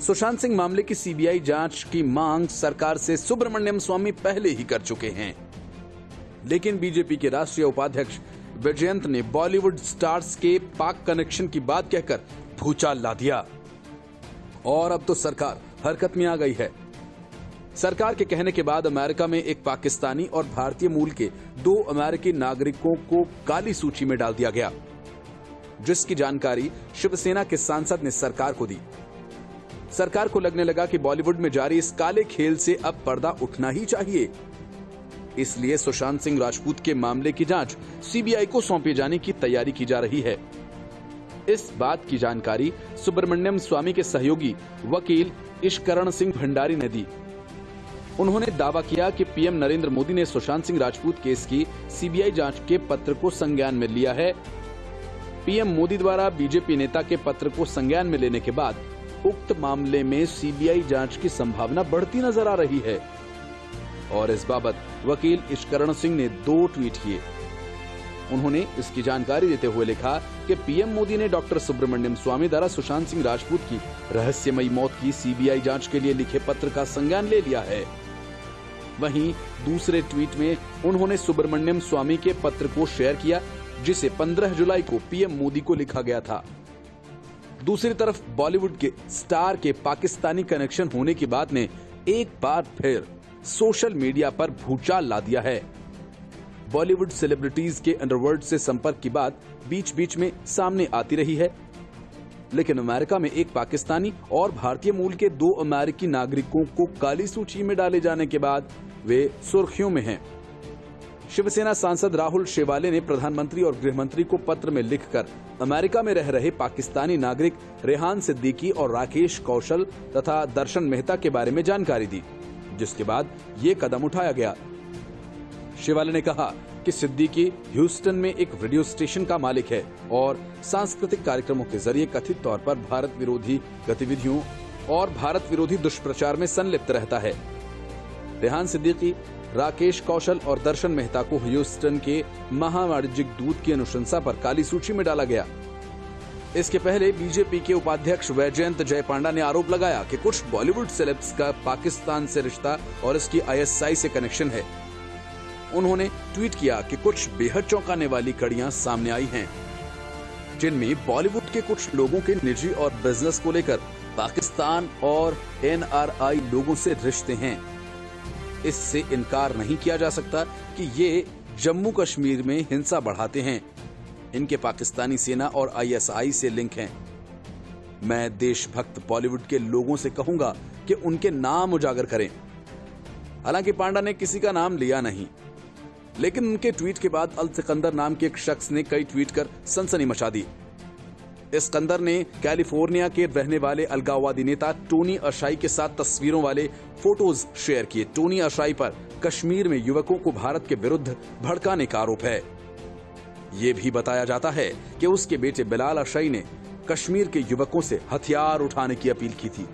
सुशांत सिंह मामले की सीबीआई जांच की मांग सरकार से सुब्रमण्यम स्वामी पहले ही कर चुके हैं, लेकिन बीजेपी के राष्ट्रीय उपाध्यक्ष वैजयंत ने बॉलीवुड स्टार्स के पाक कनेक्शन की बात कहकर भूचाल ला दिया और अब तो सरकार हरकत में आ गई है। सरकार के कहने के बाद अमेरिका में एक पाकिस्तानी और भारतीय मूल के 2 अमेरिकी नागरिकों को काली सूची में डाल दिया गया, जिसकी जानकारी शिवसेना के सांसद ने सरकार को दी। सरकार को लगने लगा कि बॉलीवुड में जारी इस काले खेल से अब पर्दा उठना ही चाहिए, इसलिए सुशांत सिंह राजपूत के मामले की जांच सीबीआई को सौंपे जाने की तैयारी की जा रही है। इस बात की जानकारी सुब्रमण्यम स्वामी के सहयोगी वकील इश्करण सिंह भंडारी ने दी। उन्होंने दावा किया कि पीएम नरेंद्र मोदी ने सुशांत सिंह राजपूत केस की सीबीआई जांच के पत्र को संज्ञान में लिया है। पीएम मोदी द्वारा बीजेपी नेता के पत्र को संज्ञान में लेने के बाद उक्त मामले में सीबीआई जांच की संभावना बढ़ती नजर आ रही है और इस बाबत वकील इश्करण सिंह ने 2 ट्वीट किए। उन्होंने इसकी जानकारी देते हुए लिखा कि पीएम मोदी ने डॉक्टर सुब्रमण्यम स्वामी द्वारा सुशांत सिंह राजपूत की रहस्यमयी मौत की सीबीआई जांच के लिए लिखे पत्र का संज्ञान ले लिया है। वहीं दूसरे ट्वीट में उन्होंने सुब्रमण्यम स्वामी के पत्र को शेयर किया, जिसे 15 जुलाई को पीएम मोदी को लिखा गया था। दूसरी तरफ बॉलीवुड के स्टार के पाकिस्तानी कनेक्शन होने की बात ने एक बार फिर सोशल मीडिया पर भूचाल ला दिया है। बॉलीवुड सेलिब्रिटीज के अंडरवर्ल्ड से संपर्क की बात बीच बीच में सामने आती रही है, लेकिन अमेरिका में एक पाकिस्तानी और भारतीय मूल के 2 अमेरिकी नागरिकों को काली सूची में डाले जाने के बाद वे सुर्खियों में हैं। शिवसेना सांसद राहुल शेवाले ने प्रधानमंत्री और गृहमंत्री को पत्र में लिखकर अमेरिका में रह रहे पाकिस्तानी नागरिक रेहान सिद्दीकी और राकेश कौशल तथा दर्शन मेहता के बारे में जानकारी दी, जिसके बाद ये कदम उठाया गया। शेवाले ने कहा कि सिद्दीकी ह्यूस्टन में एक रेडियो स्टेशन का मालिक है और सांस्कृतिक कार्यक्रमों के जरिए कथित तौर पर भारत विरोधी गतिविधियों और भारत विरोधी दुष्प्रचार में संलिप्त रहता है। रेहान सिद्दीकी, राकेश कौशल और दर्शन मेहता को ह्यूस्टन के महावाणिज्यिक दूत की अनुशंसा पर काली सूची में डाला गया। इसके पहले बीजेपी के उपाध्यक्ष वैजयंत जय पांडा ने आरोप लगाया कि कुछ बॉलीवुड सेलेब्स का पाकिस्तान से रिश्ता और इसकी आईएसआई से कनेक्शन है। उन्होंने ट्वीट किया कि कुछ बेहद चौंकाने वाली कड़ियां सामने आई हैं, जिनमें बॉलीवुड के कुछ लोगों के निजी और बिजनेस को लेकर पाकिस्तान और एनआरआई लोगों से रिश्ते हैं। इससे इनकार नहीं किया जा सकता कि ये जम्मू कश्मीर में हिंसा बढ़ाते हैं। इनके पाकिस्तानी सेना और आईएसआई से लिंक हैं। मैं देशभक्त बॉलीवुड के लोगों से कहूंगा कि उनके नाम उजागर करें। हालांकि पांडा ने किसी का नाम लिया नहीं, लेकिन उनके ट्वीट के बाद अल सिकंदर नाम के एक शख्स ने कई ट्वीट कर सनसनी मचा दी। सिकंदर ने कैलिफोर्निया के रहने वाले अलगाववादी नेता टोनी अशाई के साथ तस्वीरों वाले फोटोज शेयर किए। टोनी अशाई पर कश्मीर में युवकों को भारत के विरुद्ध भड़काने का आरोप है। ये भी बताया जाता है कि उसके बेटे बिलाल अशाई ने कश्मीर के युवकों से हथियार उठाने की अपील की थी।